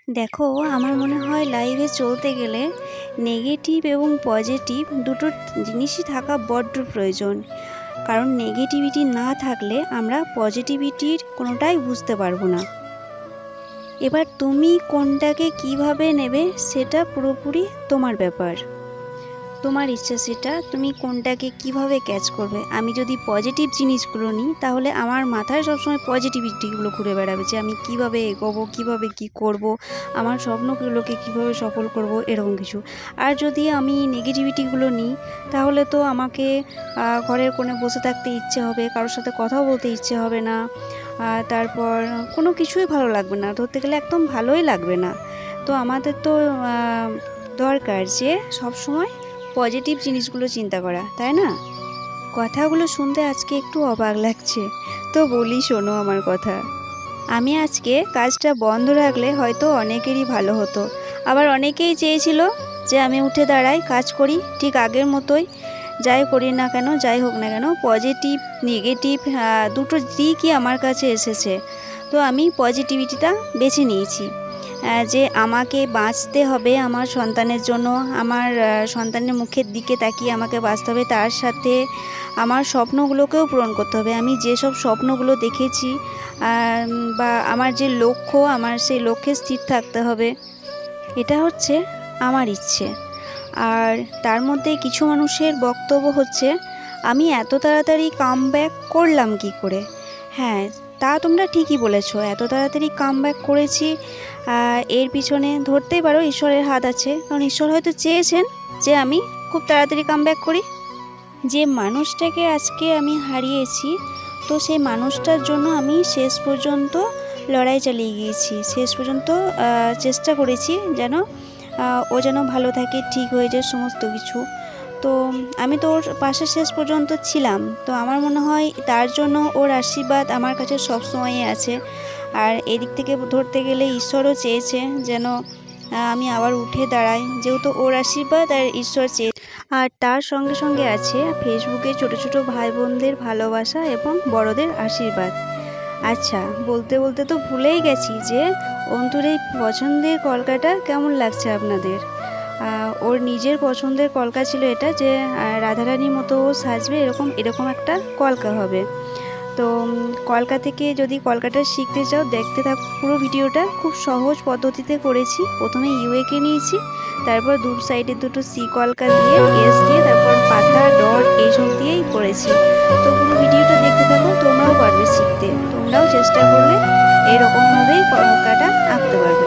দেখো, আমার মনে হয় লাইফে চলতে গেলে নেগেটিভ এবং পজিটিভ দুটো জিনিসই থাকা বড্ড প্রয়োজন। কারণ নেগেটিভিটি না থাকলে আমরা পজিটিভিটির কোনোটাই বুঝতে পারবো না। এবার তুমি কোনটাকে কিভাবে নেবে সেটা পুরোপুরি তোমার ব্যাপার, তোমার ইচ্ছা, সেটা তুমি কোনটাকে কিভাবে ক্যাচ করবে। আমি যদি পজিটিভ জিনিসগুলো নিই তাহলে আমার মাথায় সবসময় পজিটিভিটিগুলো ঘুরে বেড়াবে, যে আমি কিভাবে এগোবো, কিভাবে কি করব, আমার স্বপ্নগুলোকে কিভাবে সফল করব, এরকম কিছু। আর যদি আমি নেগেটিভিটিগুলো নিই তাহলে তো আমাকে ঘরের কোণে বসে থাকতে ইচ্ছে হবে, কারোর সাথে কথাও বলতে ইচ্ছে হবে না, তারপর কোনো কিছুই ভালো লাগবে না, ধরতে গেলে একদম ভালোই লাগবে না। তো আমাদের তো দরকার যে সবসময় পজিটিভ জিনিসগুলো চিন্তা করা, তাই না? কথাগুলো শুনতে আজকে একটু অবাক লাগছে, তো বলি শোনো আমার কথা। আমি আজকে কাজটা বন্ধ রাখলে হয়তো অনেকেরই ভালো হতো, আবার অনেকেই চেয়েছিল যে আমি উঠে দাঁড়াই, কাজ করি ঠিক আগের মতোই। যাই করি না কেন, যাই হোক না কেন, পজিটিভ নেগেটিভ দুটো দিকই আমার কাছে এসেছে। তো আমি পজিটিভিটিটা বেছে নিয়েছি, যে আমাকে বাঁচতে হবে আমার সন্তানের জন্য, আমার সন্তানের মুখের দিকে তাকিয়ে আমাকে বাঁচতে হবে, তার সাথে আমার স্বপ্নগুলোকেও পূরণ করতে হবে। আমি যেসব স্বপ্নগুলো দেখেছি বা আমার যে লক্ষ্য, আমার সেই লক্ষ্যে স্থির থাকতে হবে, এটা হচ্ছে আমার ইচ্ছে। আর তার মধ্যে কিছু মানুষের বক্তব্য হচ্ছে আমি এত তাড়াতাড়ি কামব্যাক করলাম কি করে। হ্যাঁ, তা তোমরা ঠিকই বলেছো, এত তাড়াতাড়ি কামব্যাক করেছি, এর পিছনে ধরতেই পারো ঈশ্বরের হাত আছে। কারণ ঈশ্বর হয়তো চেয়েছেন যে আমি খুব তাড়াতাড়ি কামব্যাক করি। যে মানুষটাকে আজকে আমি হারিয়েছি, তো সেই মানুষটার জন্য আমি শেষ পর্যন্ত লড়াই চালিয়ে গিয়েছি, শেষ পর্যন্ত চেষ্টা করেছি যেন ও যেন ভালো থাকে, ঠিক হয়ে যায় সমস্ত কিছু। তো আমি তো ওর পাশে শেষ পর্যন্ত ছিলাম। তো আমার মনে হয় তার জন্য ওর আশীর্বাদ আমার কাছে সবসময়ই আছে। আর এদিক থেকে ধরতে গেলে ঈশ্বরও চেয়েছে যেন আমি আবার উঠে দাঁড়াই, যেহেতু ওর আশীর্বাদ আর ঈশ্বর চেয়ে। আর তার সঙ্গে সঙ্গে আছে ফেসবুকে ছোট ছোট ভাই বোনদের ভালোবাসা এবং বড়দের আশীর্বাদ। আচ্ছা, বলতে বলতে তো ভুলেই গেছি যে অন্তুর এই পছন্দের কলকাটা কেমন লাগছে আপনাদের। ওর নিজের পছন্দের কলকা ছিল এটা, যে রাধারানীর মতো ও সাজবে, এরকম একটা কলকা হবে। তো কলকা থেকে যদি কলকাটা শিখতে চাও, দেখতে থাকো পুরো ভিডিওটা। খুব সহজ পদ্ধতিতে করেছি। প্রথমে ইউএকে নিয়েছি, তারপর দু সাইডে দুটো সি কলকা দিয়ে, এস দিয়ে, তারপর পাতা ডট এইসব দিয়েই করেছি। তো পুরো ভিডিওটা দেখতে থাকো, তোমরাও পারবে শিখতে। তোমরাও চেষ্টা করলে এরকমভাবেই কলকাটা আঁকতে পারবে।